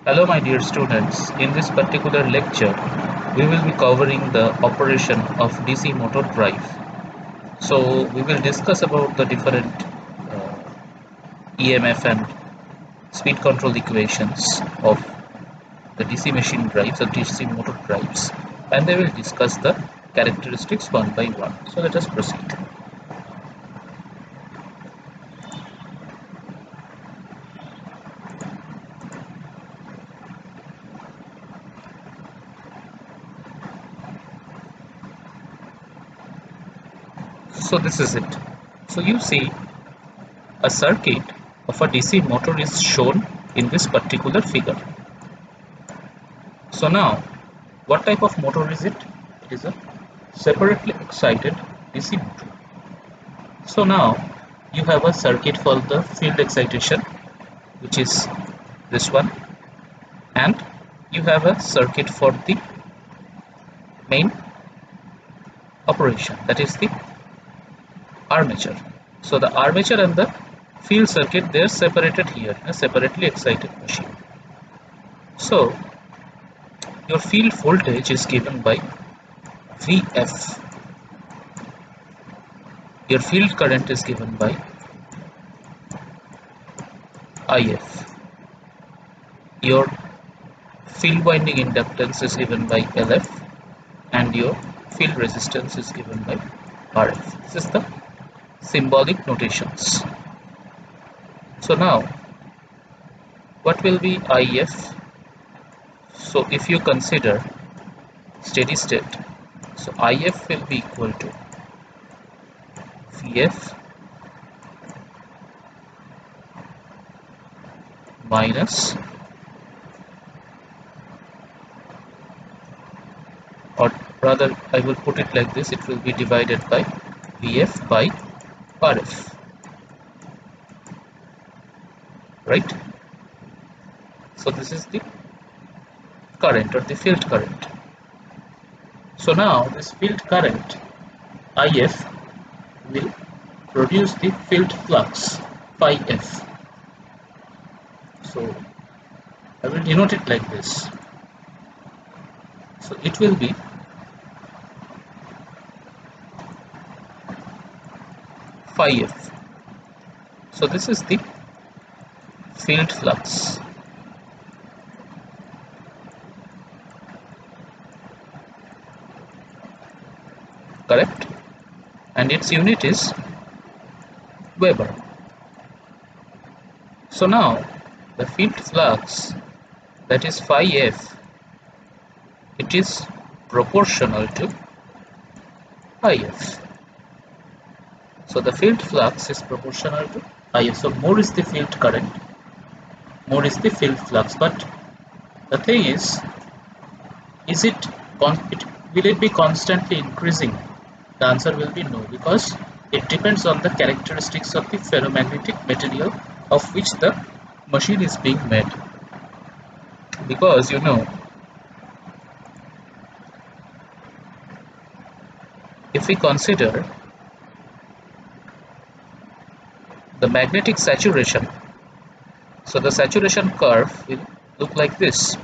Hello my dear students, in this particular lecture we will be covering the operation of DC motor drive. So we will discuss about the different EMF and speed control equations of the DC machine drives or DC motor drives, and they will discuss the characteristics one by one. So let us proceed. So this is it. So you see a circuit of a DC motor is shown in this particular figure. So now, what type of motor is it? It is a separately excited DC motor. So now, you have a circuit for the field excitation, which is this one, and you have a circuit for the main operation, that is the armature. So the armature and the field circuit, they are separated here in a separately excited machine. So your field voltage is given by Vf. Your field current is given by If. Your field winding inductance is given by Lf, and your field resistance is given by Rf. This is the symbolic notations. So now, what will be If? So if you consider steady state, so If will be equal to Vf minus, or rather I will put it like this, it will be divided by Vf by Rf, right? So this is the current or the field current. So now this field current If will produce the field flux phi f. So I will denote it like this. So it will be phi f. So this is the field flux. Correct? And its unit is Weber. So now the field flux, that is phi f, it is proportional to If. So the field flux is proportional to If. So more is the field current, more is the field flux. But the thing is it will it be constantly increasing? The answer will be no, because it depends on the characteristics of the ferromagnetic material of which the machine is being made. Because if we consider the magnetic saturation, so the saturation curve will look like this.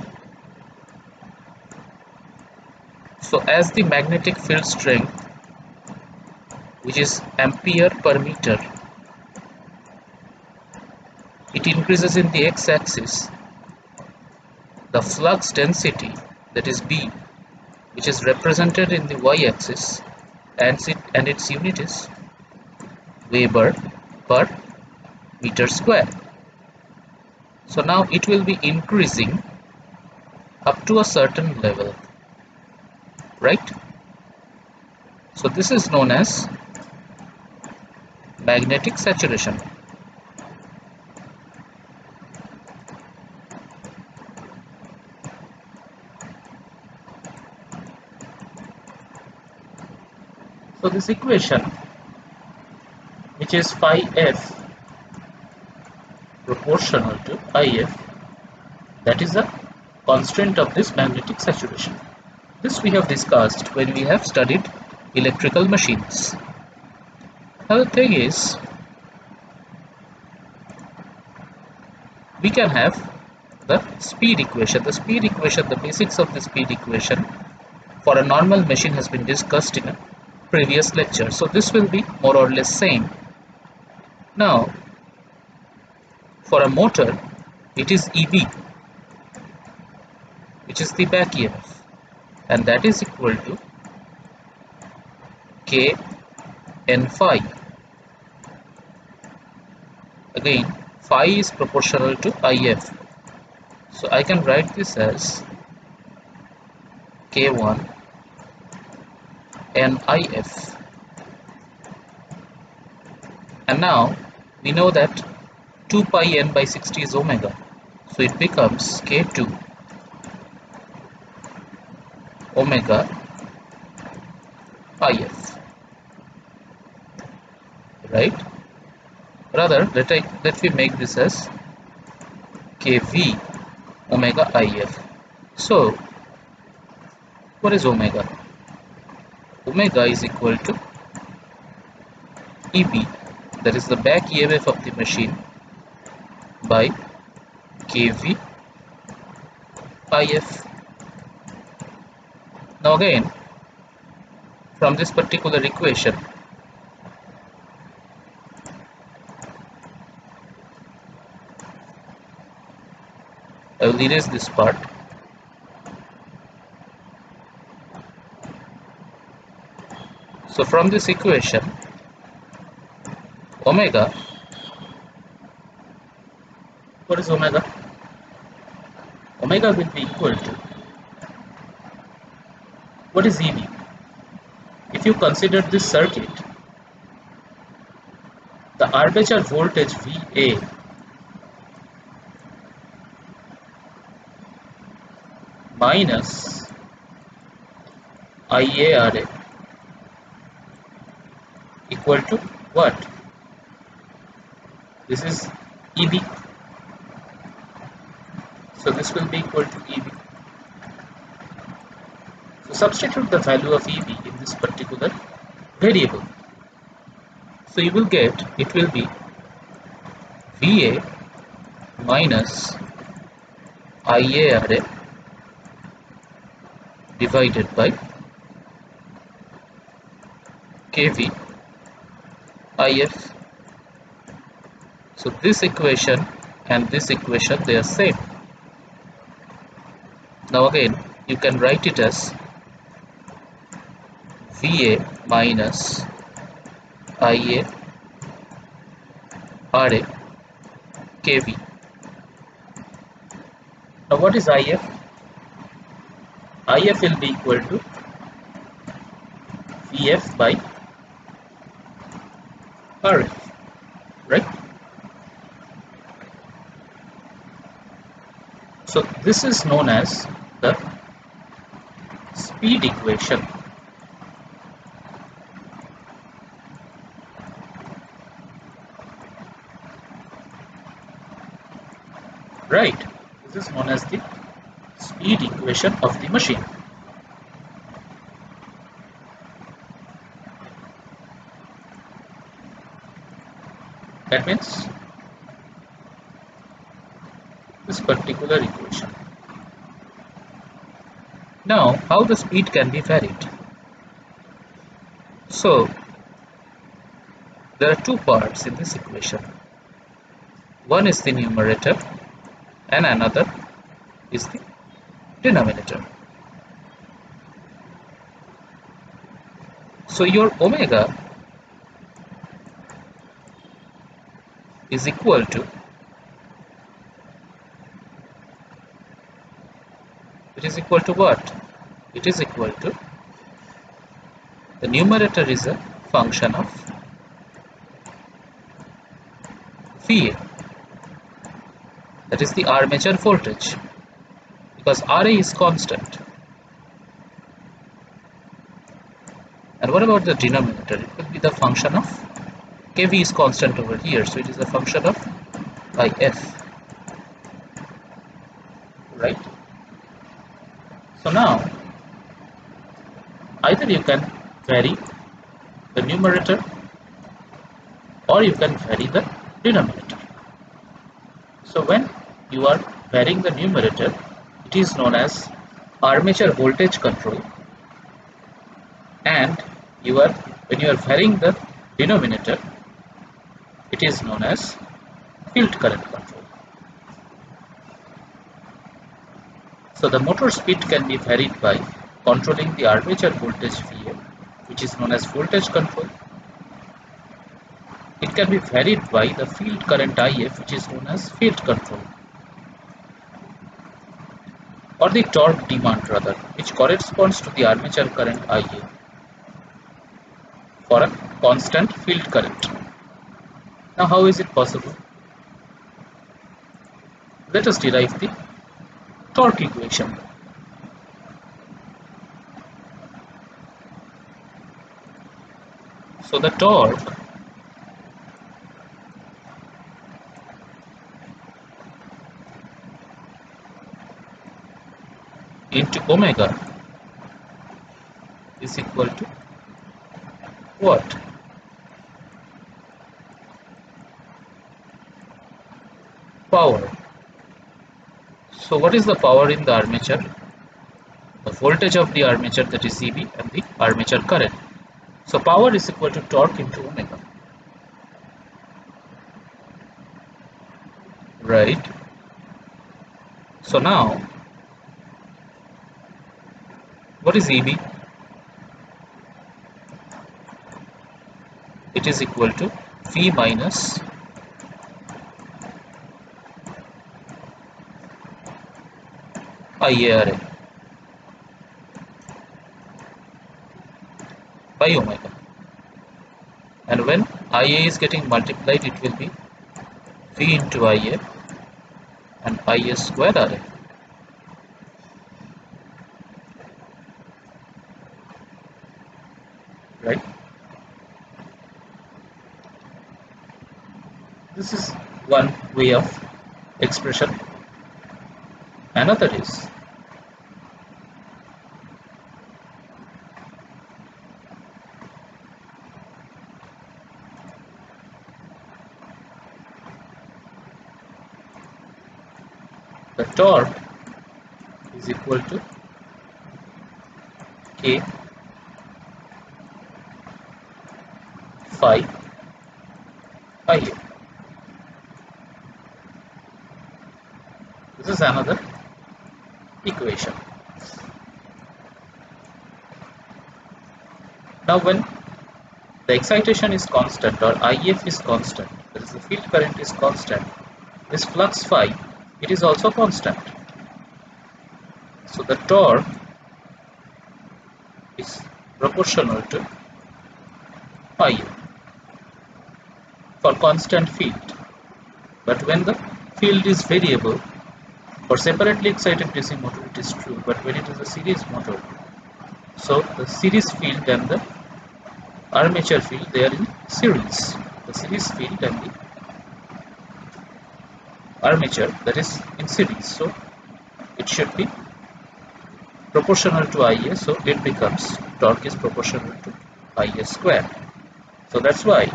So as the magnetic field strength, which is ampere per meter, it increases in the x-axis, the flux density, that is B, which is represented in the y-axis, and its unit is Weber per meter square. So now it will be increasing up to a certain level, right? So this is known as magnetic saturation. So this equation, which is phi f proportional to If, that is a constant of this magnetic saturation. This we have discussed when we have studied electrical machines. Now the thing is, we can have the speed equation. The speed equation, the basics of the speed equation for a normal machine has been discussed in a previous lecture. So this will be more or less same. Now, for a motor, it is EB, which is the back EMF, and that is equal to K N phi. Again, phi is proportional to IF. So I can write this as K1 NIF. And now we know that 2 pi n by 60 is omega. So it becomes K2 omega IF. Right? Rather, let me make this as KV omega IF. So what is omega? Omega is equal to EB, that is the back EMF of the machine, by KV IF. Now again, from this particular equation, I will erase this part. So from this equation, omega, what is omega? Omega will be equal to, what is EB? If you consider this circuit, the armature voltage VA minus IARA equal to what? This is EB. So this will be equal to EB. So substitute the value of EB in this particular variable. So you will get, it will be VA minus IARA divided by KV IF. So this equation and this equation, they are same. Now again, you can write it as VA minus IA RA KV. Now what is IF? IF will be equal to VF by RF, right? So this is known as the speed equation. Right, this is known as the speed equation of the machine. That means this particular equation. Now, how the speed can be varied? So, there are two parts in this equation. One is the numerator and another is the denominator. So your omega is equal to, it is equal to what? It is equal to, the numerator is a function of VA, that is the armature voltage, because RA is constant. And what about the denominator? It will be the function of KV is constant over here, so it is a function of IF, right? So now, either you can vary the numerator or you can vary the denominator. So when you are varying the numerator, it is known as armature voltage control, and when you are varying the denominator, it is known as field current control. So the motor speed can be varied by controlling the armature voltage VA, which is known as voltage control. It can be varied by the field current IF, which is known as field control, or the torque demand rather, which corresponds to the armature current IA for a constant field current. Now how is it possible? Let us derive the torque equation. So the torque into omega is equal to what? Power. So what is the power in the armature? The voltage of the armature, that is EB, and the armature current. So power is equal to torque into omega. Right. So now, what is EB? It is equal to V minus IARA by omega. And when IA is getting multiplied, it will be V into IA and IA square RA. Right? This is one way of expression. Another is the torque is equal to K phi IA. This is another equation. Now when the excitation is constant or IF is constant, that is the field current is constant, this flux phi, it is also constant. So the torque is proportional to IA for constant field. But when the field is variable, for separately excited DC motor it is true, but when it is a series motor, so the series field and the armature field, they are in series. The series field and the armature, that is in series, so it should be proportional to IA, so it becomes torque is proportional to IA square. So that's why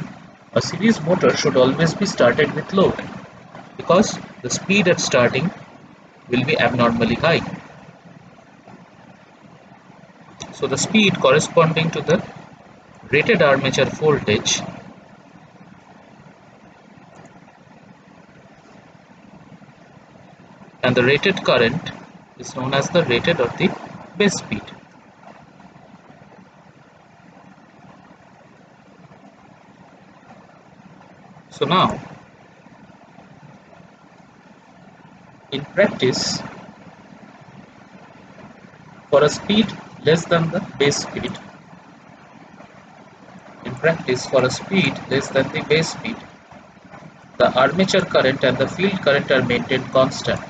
a series motor should always be started with load, because the speed at starting will be abnormally high. So the speed corresponding to the rated armature voltage and the rated current is known as the rated or the base speed. So now, in practice, for a speed less than the base speed, the armature current and the field current are maintained constant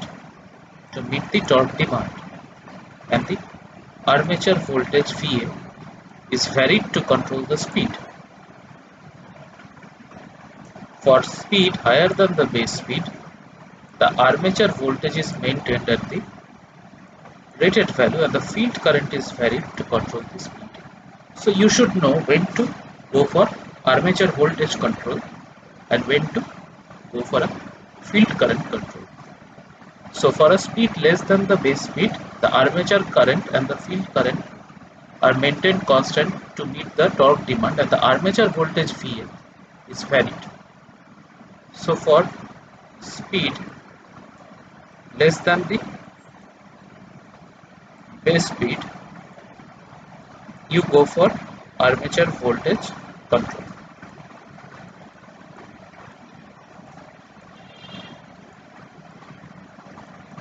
to meet the torque demand, and the armature voltage VA is varied to control the speed. For speed higher than the base speed, the armature voltage is maintained at the rated value and the field current is varied to control the speed. So you should know when to go for armature voltage control and when to go for a field current control. So for a speed less than the base speed, the armature current and the field current are maintained constant to meet the torque demand, and the armature voltage VL is varied. So for speed less than the base speed, you go for armature voltage control.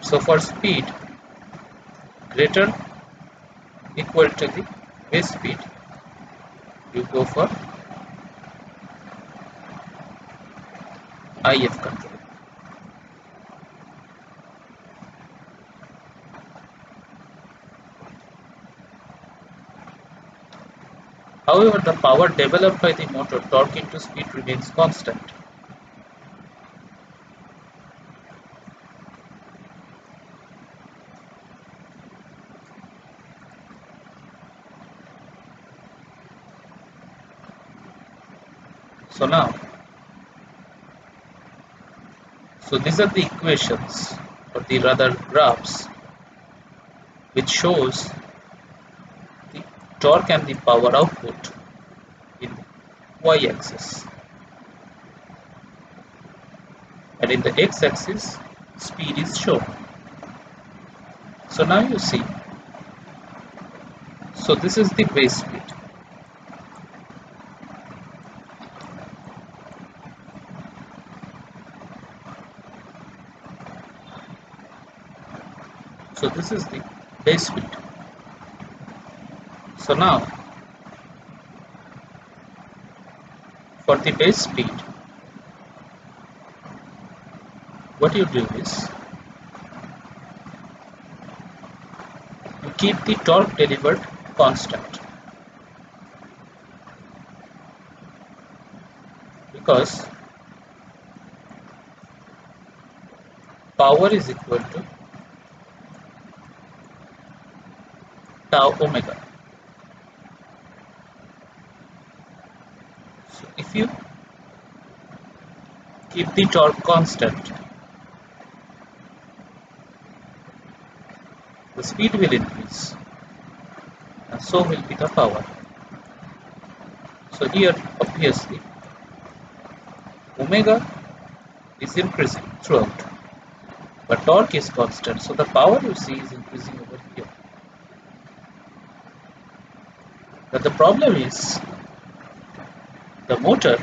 So for speed greater equal to the base speed, you go for IF control. However, the power developed by the motor torque into speed remains constant. So now, these are the equations, or the rather graphs, which shows the torque and the power output in y-axis, and in the x-axis speed is shown. So now you see, so this is the base speed. So this is the base speed. So now for the base speed, what you do is you keep the torque delivered constant, because power is equal to tau omega. So if you keep the torque constant, the speed will increase, and so will be the power. So here obviously omega is increasing throughout, but torque is constant, so the power you see is increasing over here. But the problem is the motor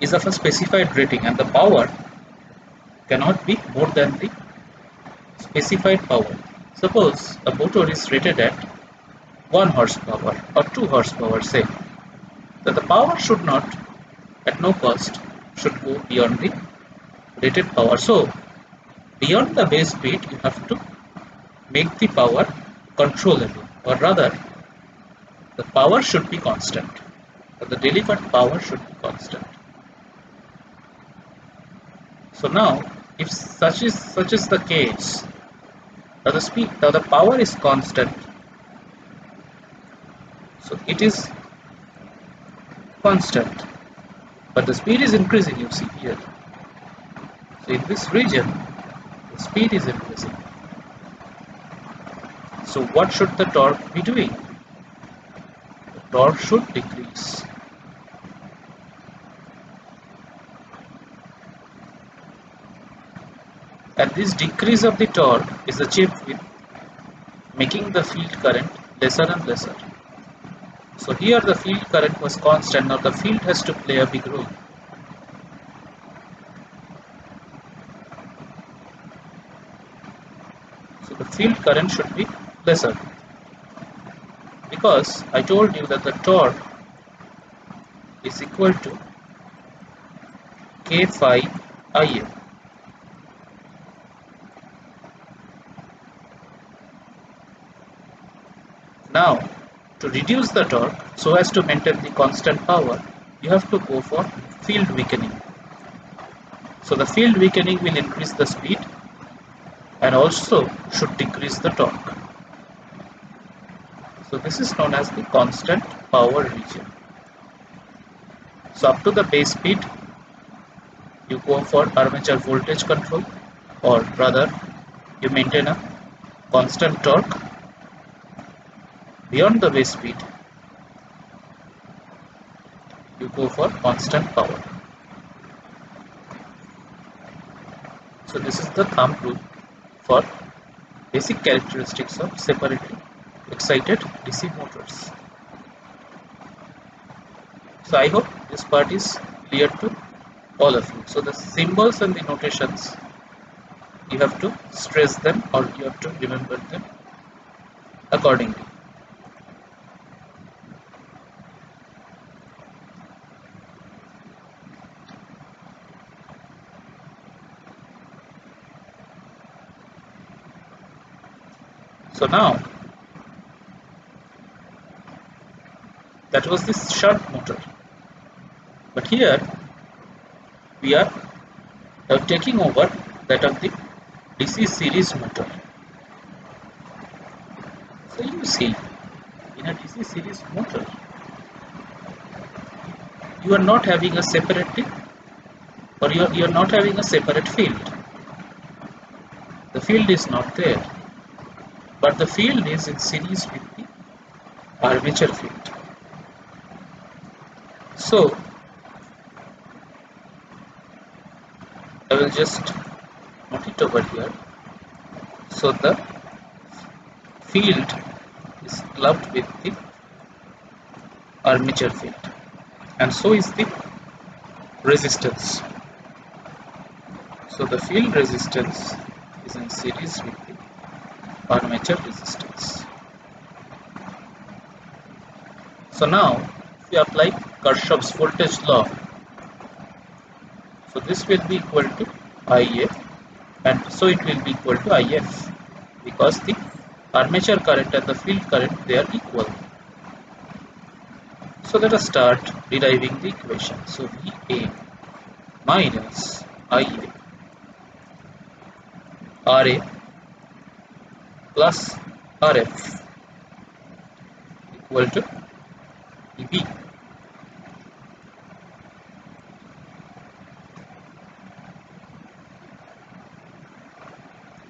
is of a specified rating, and the power cannot be more than the specified power. Suppose a motor is rated at 1 horsepower or 2 horsepower, say, that the power should not, at no cost, should go beyond the rated power. So beyond the base speed, you have to make the power controllable, or rather the power should be constant, or the delivered power should be constant. So now, if such is the case, now the power is constant, so it is constant, but the speed is increasing, you see here. So in this region, the speed is increasing. So what should the torque be doing? The torque should decrease. And this decrease of the torque is achieved with making the field current lesser and lesser. So here the field current was constant, now the field has to play a big role. So the field current should be lesser, because I told you that the torque is equal to K phi Ia. Now, to reduce the torque so as to maintain the constant power, you have to go for field weakening. So the field weakening will increase the speed and also should decrease the torque. So this is known as the constant power region. So up to the base speed, you go for armature voltage control, or rather you maintain a constant torque beyond the base speed, you go for constant power. So this is the thumb rule for basic characteristics of separately excited DC motors. So I hope this part is clear to all of you. So the symbols and the notations, you have to stress them or you have to remember them accordingly. So now that was this shunt motor, but here we are taking over that of the DC series motor. So you see, in a DC series motor, you are not having a separate or you are not having a separate field. The field is not there, but the field is in series with the armature field. So I will just note it over here. So the field is clubbed with the armature field, and so is the resistance. So the field resistance is in series with the armature resistance. So now if we apply Kirchhoff's voltage law, so this will be equal to IA, and so it will be equal to IF, because the armature current and the field current, they are equal. So let us start deriving the equation. So VA minus IA RA plus RF equal to EB.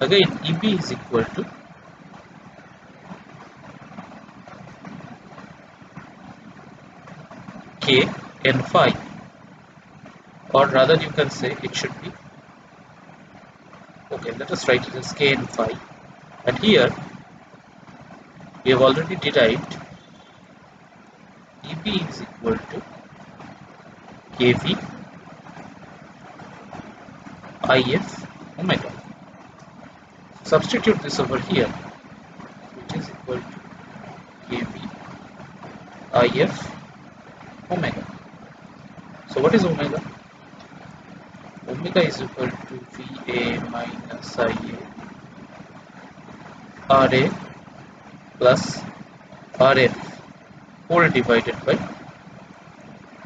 Again, EB is equal to K N phi, or rather you can say it should be, okay, let us write it as K N phi, and here we have already derived EB is equal to KV IF omega. Substitute this over here, which is equal to KV IF omega. So what is omega? Omega is equal to VA minus IA RA plus RF whole divided by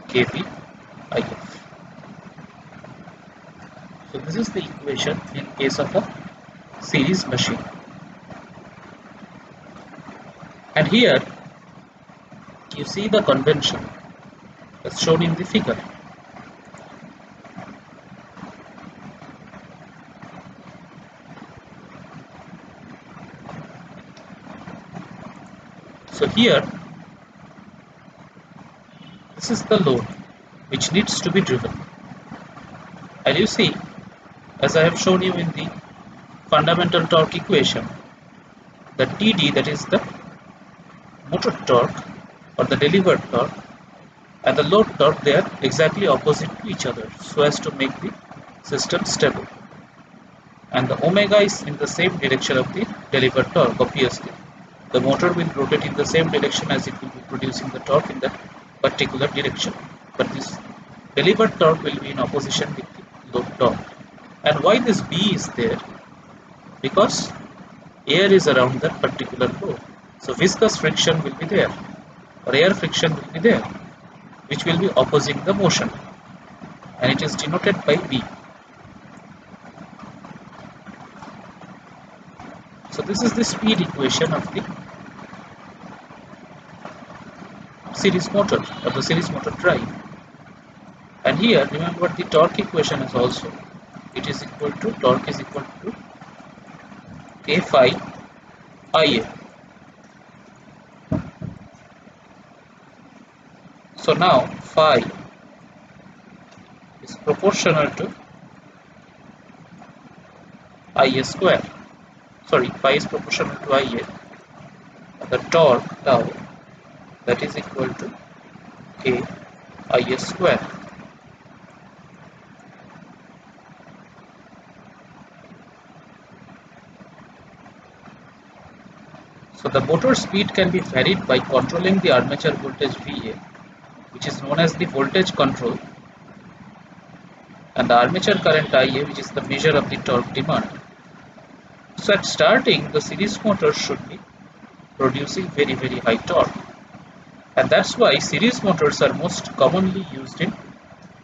KV IF. So this is the equation in case of a series machine. And here you see the convention as shown in the figure. So here this is the load which needs to be driven, and you see, as I have shown you in the fundamental torque equation, the TD, that is the motor torque or the delivered torque, and the load torque, they are exactly opposite to each other so as to make the system stable, and the omega is in the same direction of the delivered torque. Obviously the motor will rotate in the same direction as it will be producing the torque in that particular direction, but this delivered torque will be in opposition with the load torque. And why this B is there? Because air is around that particular load, so viscous friction will be there, or air friction will be there, which will be opposing the motion, and it is denoted by B. So this is the speed equation of the series motor or the series motor drive. And here remember the torque equation is also it is equal to torque is equal to K phi Ia. So now phi is proportional to Ia square. Sorry, phi is proportional to Ia. The torque tau, that is equal to K Ia square. So the motor speed can be varied by controlling the armature voltage VA, which is known as the voltage control, and the armature current IA, which is the measure of the torque demand. So at starting, the series motor should be producing very high torque, and that's why series motors are most commonly used in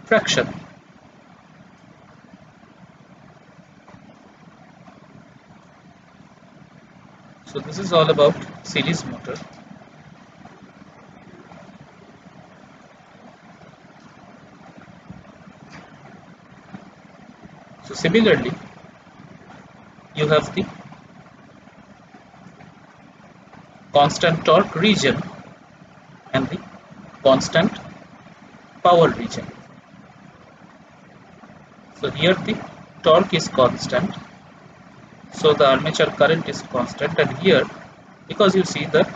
traction. So this is all about series motor. So similarly, you have the constant torque region and the constant power region. So here the torque is constant, so the armature current is constant, and here, because you see that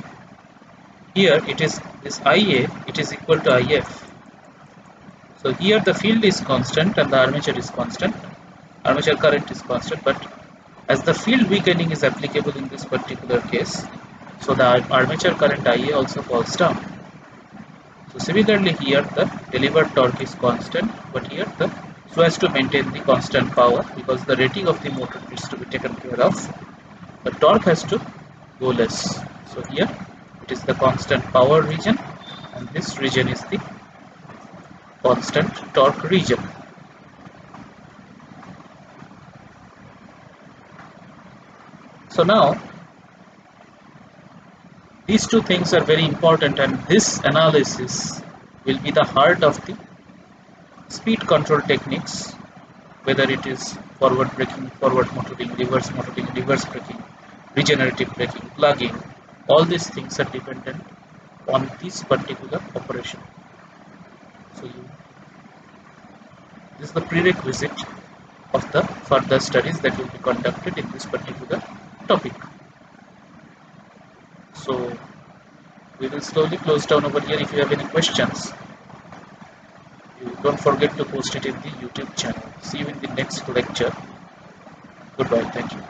here it is this Ia, it is equal to If. So here the field is constant and the armature is constant, armature current is constant, but as the field weakening is applicable in this particular case, so the armature current Ia also falls down. So similarly here the delivered torque is constant, but here so as to maintain the constant power, because the rating of the motor needs to be taken care of, the torque has to go less. So here it is the constant power region, and this region is the constant torque region. So now these two things are very important, and this analysis will be the heart of the speed control techniques, whether it is forward braking, forward motoring, reverse braking, regenerative braking, plugging. All these things are dependent on this particular operation. So this is the prerequisite of the further studies that will be conducted in this particular topic. So we will slowly close down over here. If you have any questions, you don't forget to post it in the YouTube channel. See you in the next lecture. Goodbye. Thank you.